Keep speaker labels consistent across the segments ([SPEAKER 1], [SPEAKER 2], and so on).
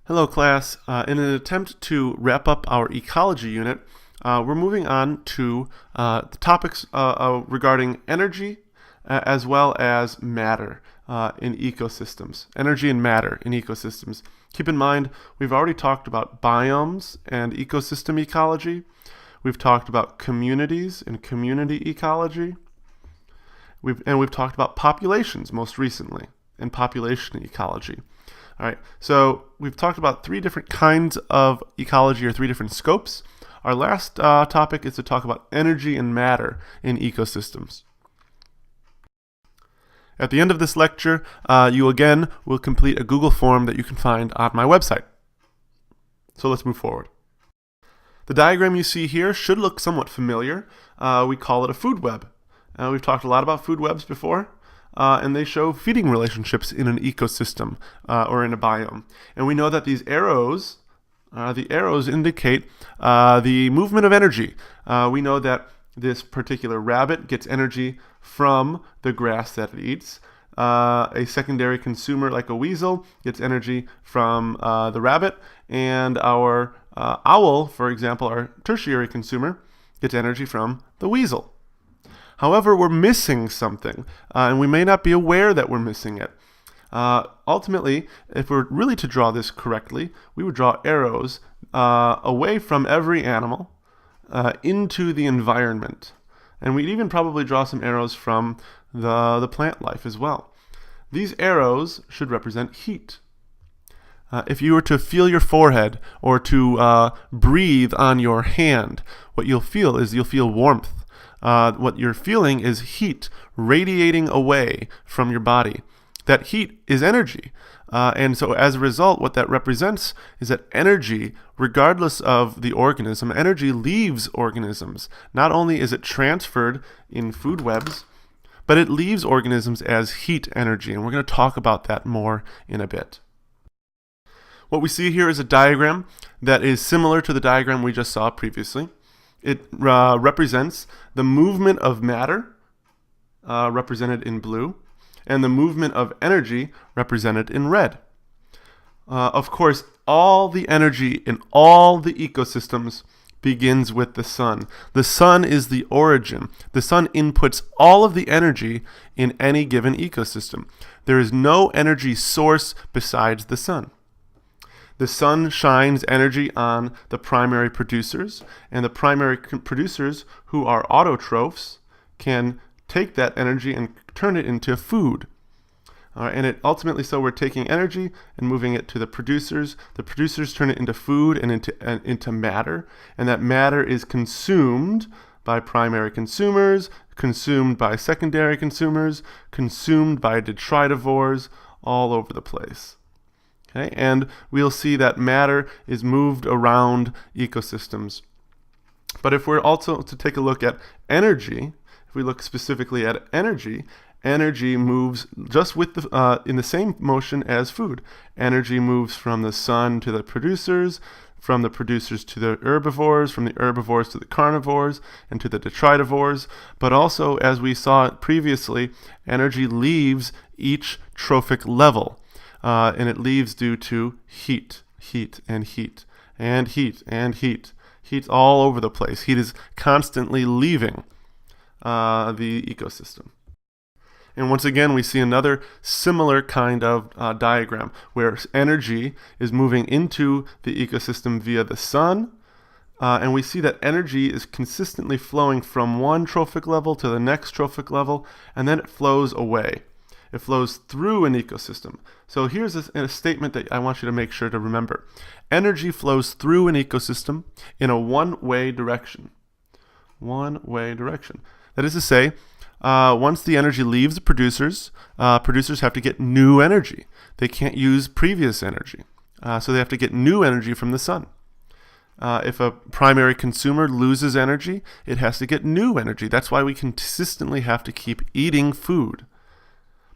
[SPEAKER 1] Hello class. In an attempt to wrap up our ecology unit, we're moving on to the topics regarding energy as well as matter in ecosystems. Energy and matter in ecosystems. Keep in mind, we've already talked about biomes and ecosystem ecology. We've talked about communities and community ecology. We've talked about populations most recently and population ecology. All right, so we've talked about three different kinds of ecology, or three different scopes. Our last topic is to talk about energy and matter in ecosystems. At the end of this lecture, you again will complete a Google form that you can find on my website. So let's move forward. The diagram you see here should look somewhat familiar. We call it a food web. We've talked a lot about food webs before. And they show feeding relationships in an ecosystem or in a biome. And we know that these arrows, indicate the movement of energy. We know that this particular rabbit gets energy from the grass that it eats. A secondary consumer like a weasel gets energy from the rabbit. And our owl, for example, our tertiary consumer, gets energy from the weasel. However, we're missing something, and we may not be aware that we're missing it. Ultimately, if we're really to draw this correctly, we would draw arrows away from every animal into the environment. And we'd even probably draw some arrows from the plant life as well. These arrows should represent heat. If you were to feel your forehead or to breathe on your hand, what you'll feel is you'll feel warmth. What you're feeling is heat radiating away from your body. That heat is energy. And so as a result, what that represents is that energy, regardless of the organism, energy leaves organisms. Not only is it transferred in food webs, but it leaves organisms as heat energy. And we're going to talk about that more in a bit. What we see here is a diagram that is similar to the diagram we just saw previously. It represents the movement of matter, represented in blue, and the movement of energy, represented in red. Of course, all the energy in all the ecosystems begins with the sun. The sun is the origin. The sun inputs all of the energy in any given ecosystem. There is no energy source besides the sun. The sun shines energy on the primary producers, and the primary producers, who are autotrophs, can take that energy and turn it into food. And it ultimately, so we're taking energy and moving it to the producers. The producers turn it into food and into matter, and that matter is consumed by primary consumers, consumed by secondary consumers, consumed by detritivores all over the place. Okay, and we'll see that matter is moved around ecosystems. But if we're also to take a look at energy, if we look specifically at energy, energy moves just with in the same motion as food. Energy moves from the sun to the producers, from the producers to the herbivores, from the herbivores to the carnivores, and to the detritivores. But also, as we saw previously, energy leaves each trophic level. And it leaves due to heat, and heat, and heat, and heat. Heat's all over the place. Heat is constantly leaving the ecosystem. And once again, we see another similar kind of diagram where energy is moving into the ecosystem via the sun. And we see that energy is consistently flowing from one trophic level to the next trophic level, and then it flows away. It flows through an ecosystem. So here's a statement that I want you to make sure to remember. Energy flows through an ecosystem in a one-way direction. One-way direction. That is to say, once the energy leaves the producers, producers have to get new energy. They can't use previous energy. So they have to get new energy from the sun. If a primary consumer loses energy, it has to get new energy. That's why we consistently have to keep eating food.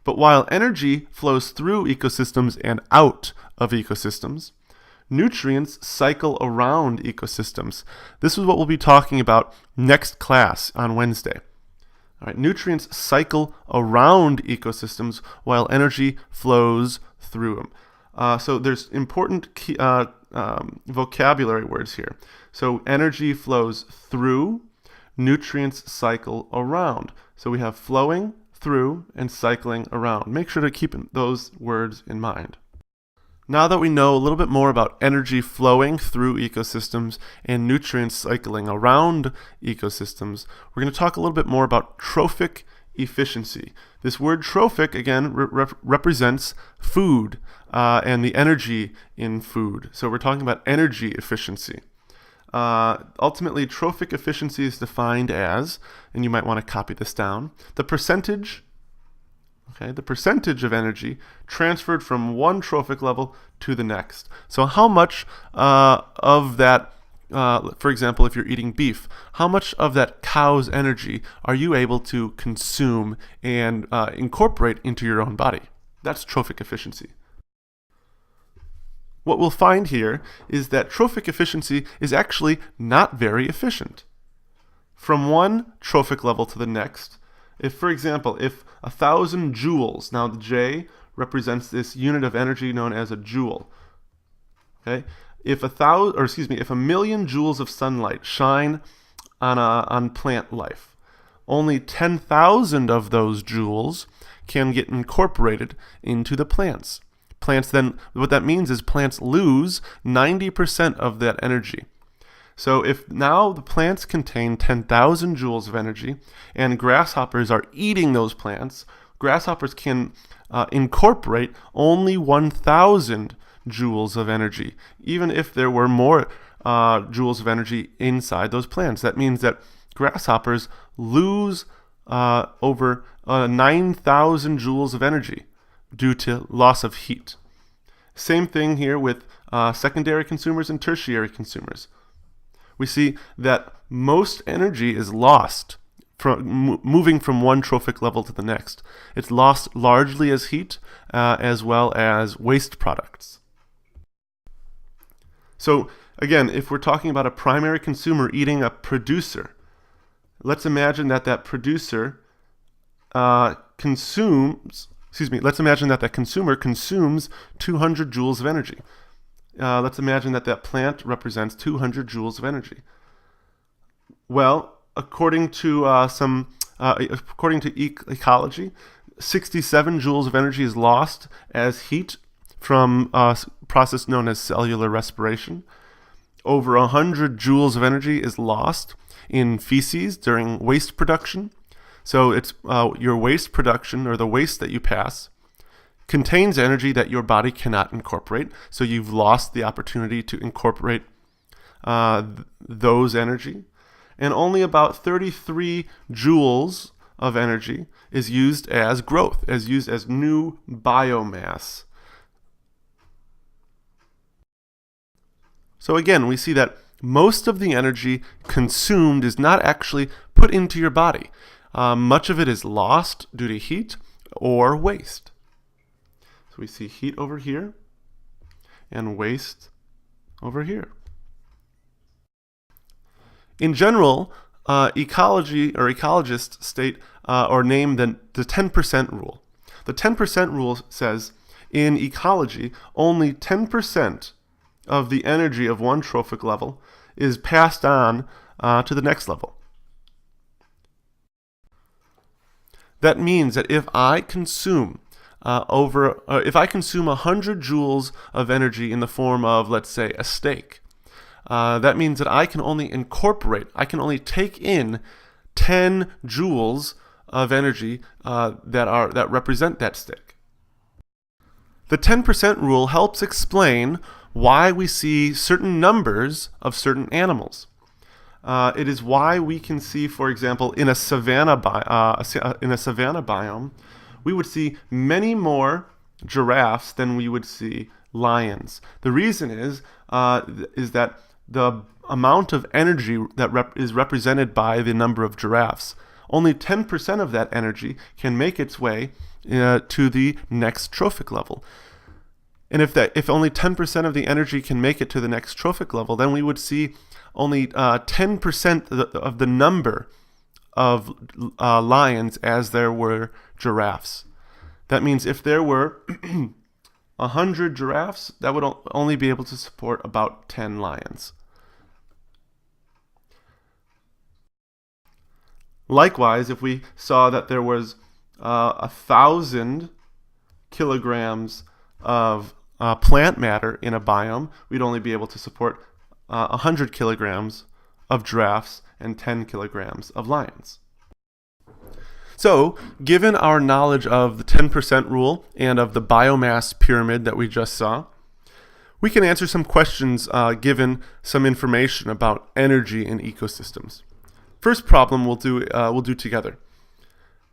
[SPEAKER 1] But while energy flows through ecosystems and out of ecosystems, nutrients cycle around ecosystems. This is what we'll be talking about next class on Wednesday. All right, nutrients cycle around ecosystems while energy flows through them. So there's important key, vocabulary words here. So energy flows through, nutrients cycle around. So we have flowing, through, and cycling around. Make sure to keep those words in mind. Now that we know a little bit more about energy flowing through ecosystems and nutrients cycling around ecosystems, we're going to talk a little bit more about trophic efficiency. This word trophic, again, represents food and the energy in food. So we're talking about energy efficiency. Ultimately, trophic efficiency is defined as, and you might want to copy this down, the percentage of energy transferred from one trophic level to the next. So how much of that, for example, if you're eating beef, how much of that cow's energy are you able to consume and incorporate into your own body? That's trophic efficiency. What we'll find here is that trophic efficiency is actually not very efficient. From one trophic level to the next, if, for example, if 1,000 joules, now the J represents this unit of energy known as a joule. Okay, if a million joules of sunlight shine on plant life, only 10,000 of those joules can get incorporated into the plants. Plants then, what that means is plants lose 90% of that energy. So if now the plants contain 10,000 joules of energy and grasshoppers are eating those plants, grasshoppers can incorporate only 1,000 joules of energy, even if there were more joules of energy inside those plants. That means that grasshoppers lose over 9,000 joules of energy due to loss of heat. Same thing here with secondary consumers and tertiary consumers. We see that most energy is lost from moving from one trophic level to the next. It's lost largely as heat as well as waste products. So again, if we're talking about a primary consumer eating a producer, let's imagine that that producer let's imagine that that consumer consumes 200 joules of energy. Let's imagine that that plant represents 200 joules of energy. Well, according to ecology, 67 joules of energy is lost as heat from a process known as cellular respiration. Over 100 joules of energy is lost in feces during waste production. So it's your waste production, or the waste that you pass, contains energy that your body cannot incorporate. So you've lost the opportunity to incorporate those energy. And only about 33 joules of energy is used as growth, is used as new biomass. So again, we see that most of the energy consumed is not actually put into your body. Much of it is lost due to heat or waste. So we see heat over here and waste over here. In general, ecology or ecologists state or name the 10% rule. The 10% rule says in ecology, only 10% of the energy of one trophic level is passed on to the next level. That means that if I consume 100 joules of energy in the form of, let's say, a steak, that means that I can only take in 10 joules of energy that represent that steak. The 10% rule helps explain why we see certain numbers of certain animals. It is why we can see, for example, in a savanna biome, we would see many more giraffes than we would see lions. The reason is that the amount of energy that is represented by the number of giraffes, only 10% of that energy can make its way to the next trophic level. And if only 10% of the energy can make it to the next trophic level, then we would see only 10% of the number of lions as there were giraffes. That means if there were 100 giraffes, that would only be able to support about 10 lions. Likewise, if we saw that there was 1,000 kilograms of plant matter in a biome, we'd only be able to support 100 kilograms of giraffes and 10 kilograms of lions. So, given our knowledge of the 10% rule and of the biomass pyramid that we just saw, we can answer some questions given some information about energy in ecosystems. First problem we'll do together.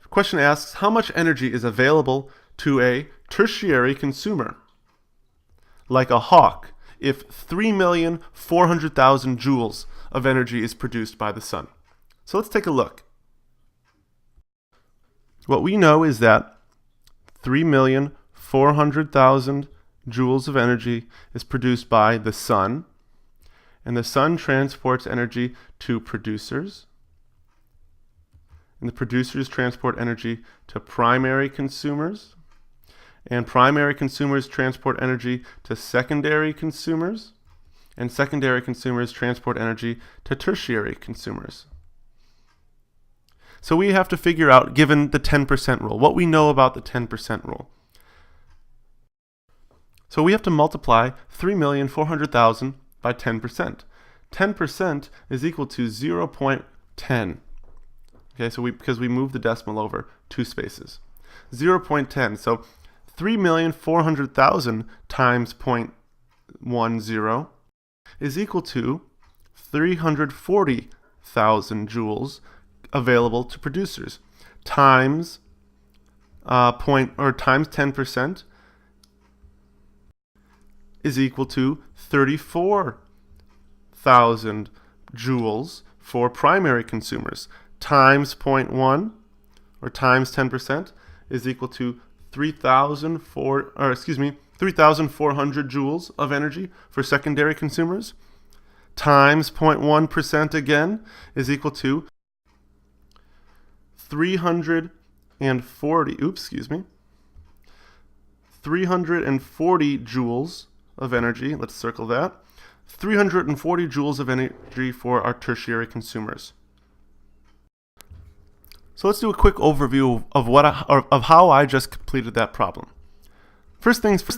[SPEAKER 1] The question asks, how much energy is available to a tertiary consumer, like a hawk, if 3,400,000 joules of energy is produced by the sun? So let's take a look. What we know is that 3,400,000 joules of energy is produced by the sun, and the sun transports energy to producers, and the producers transport energy to primary consumers, and primary consumers transport energy to secondary consumers, and secondary consumers transport energy to tertiary consumers. So we have to figure out, given the 10% rule, what we know about the 10% rule. So we have to multiply 3,400,000 by 10%. 10% is equal to 0.10. Okay, so because we moved the decimal over 2 spaces. 0.10, so 3,400,000 times 0.10 is equal to 340,000 joules available to producers times times 10% is equal to 34,000 joules for primary consumers times 0.1 or times 10% is equal to 3,400 joules of energy for secondary consumers times 0.1% again is equal to 340 joules of energy. Let's circle that. 340 joules of energy for our tertiary consumers. So let's do a quick overview of how I just completed that problem. First things first.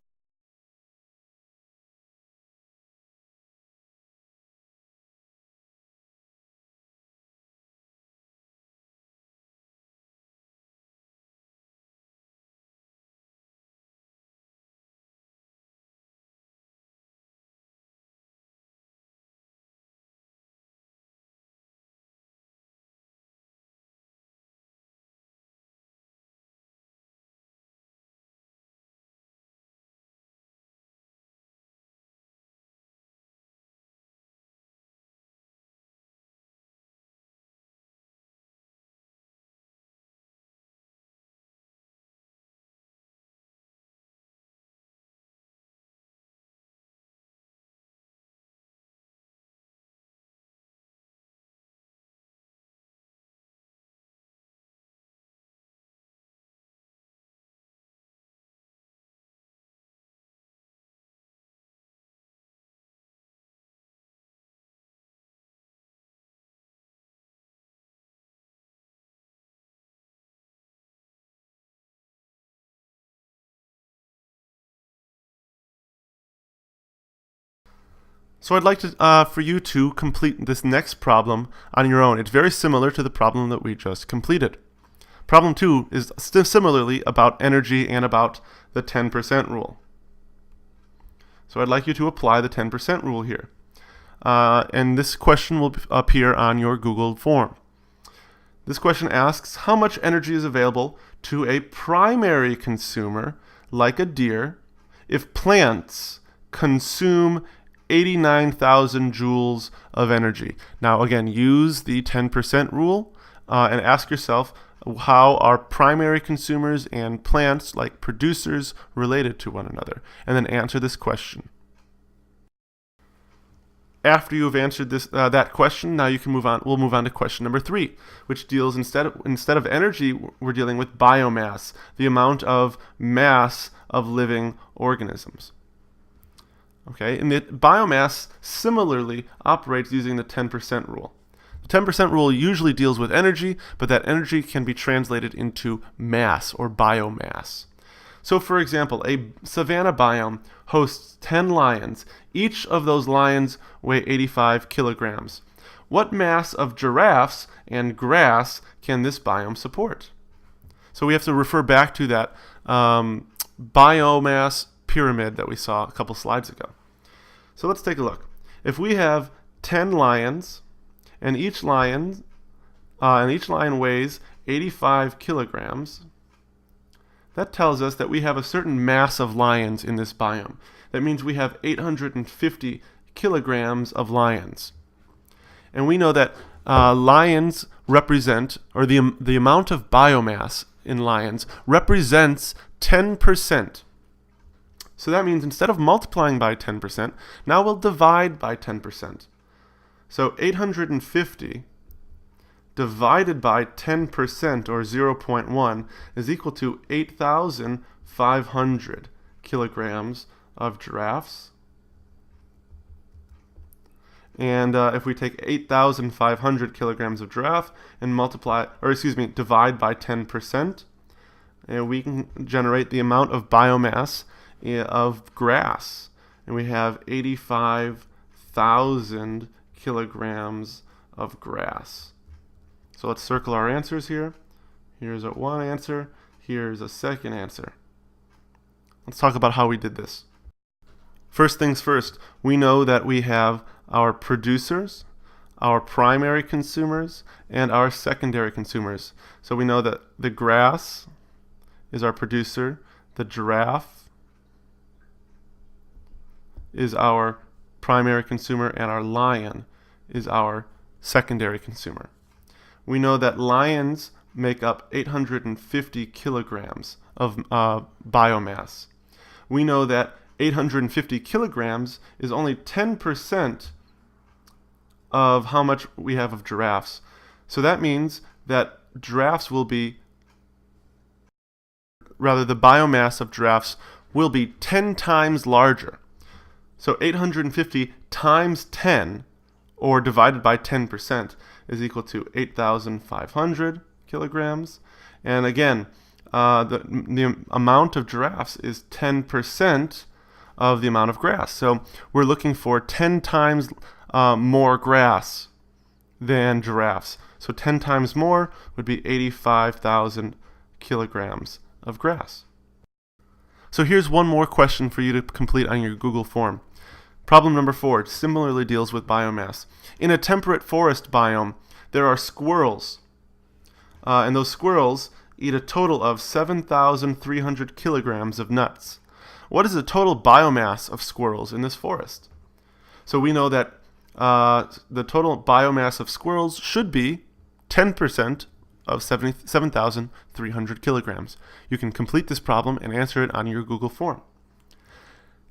[SPEAKER 1] So I'd like to, for you to complete this next problem on your own. It's very similar to the problem that we just completed. Problem 2 is still similarly about energy and about the 10% rule. So I'd like you to apply the 10% rule here. And this question will appear on your Google form. This question asks, how much energy is available to a primary consumer, like a deer, if plants consume 89,000 joules of energy? Now again, use the 10% rule and ask yourself, how are primary consumers and plants, like producers, related to one another? And then answer this question. after you've answered that question, now you can move on. We'll move on to question number 3, which deals instead of energy, we're dealing with biomass, the amount of mass of living organisms. Okay, and the biomass similarly operates using the 10% rule. The 10% rule usually deals with energy, but that energy can be translated into mass or biomass. So for example, a savanna biome hosts 10 lions. Each of those lions weigh 85 kilograms. What mass of giraffes and grass can this biome support? So we have to refer back to that biomass pyramid that we saw a couple slides ago. So let's take a look. If we have 10 lions, and each lion weighs 85 kilograms, that tells us that we have a certain mass of lions in this biome. That means we have 850 kilograms of lions. And we know that lions represent, or the amount of biomass in lions represents 10%. So that means instead of multiplying by 10%, now we'll divide by 10%. So 850 divided by 10%, or 0.1, is equal to 8,500 kilograms of giraffes. And if we take 8,500 kilograms of giraffe and divide by 10%, we can generate the amount of biomass of grass. And we have 85,000 kilograms of grass. So let's circle our answers here. Here's one answer. Here's a second answer. Let's talk about how we did this. First things first, we know that we have our producers, our primary consumers, and our secondary consumers. So we know that the grass is our producer, the giraffe is our primary consumer, and our lion is our secondary consumer. We know that lions make up 850 kilograms of biomass. We know that 850 kilograms is only 10% of how much we have of giraffes. So that means that the biomass of giraffes will be 10 times larger. So 850 times 10, or divided by 10%, is equal to 8,500 kilograms. And again, the amount of giraffes is 10% of the amount of grass. So we're looking for 10 times more grass than giraffes. So 10 times more would be 85,000 kilograms of grass. So here's one more question for you to complete on your Google form. Problem number 4 similarly deals with biomass. In a temperate forest biome, there are squirrels. And those squirrels eat a total of 7,300 kilograms of nuts. What is the total biomass of squirrels in this forest? So we know that the total biomass of squirrels should be 10% of 7,300 kilograms. You can complete this problem and answer it on your Google form.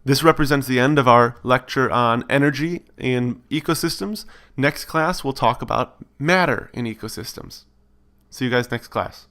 [SPEAKER 1] This represents the end of our lecture on energy in ecosystems. Next class, we'll talk about matter in ecosystems. See you guys next class.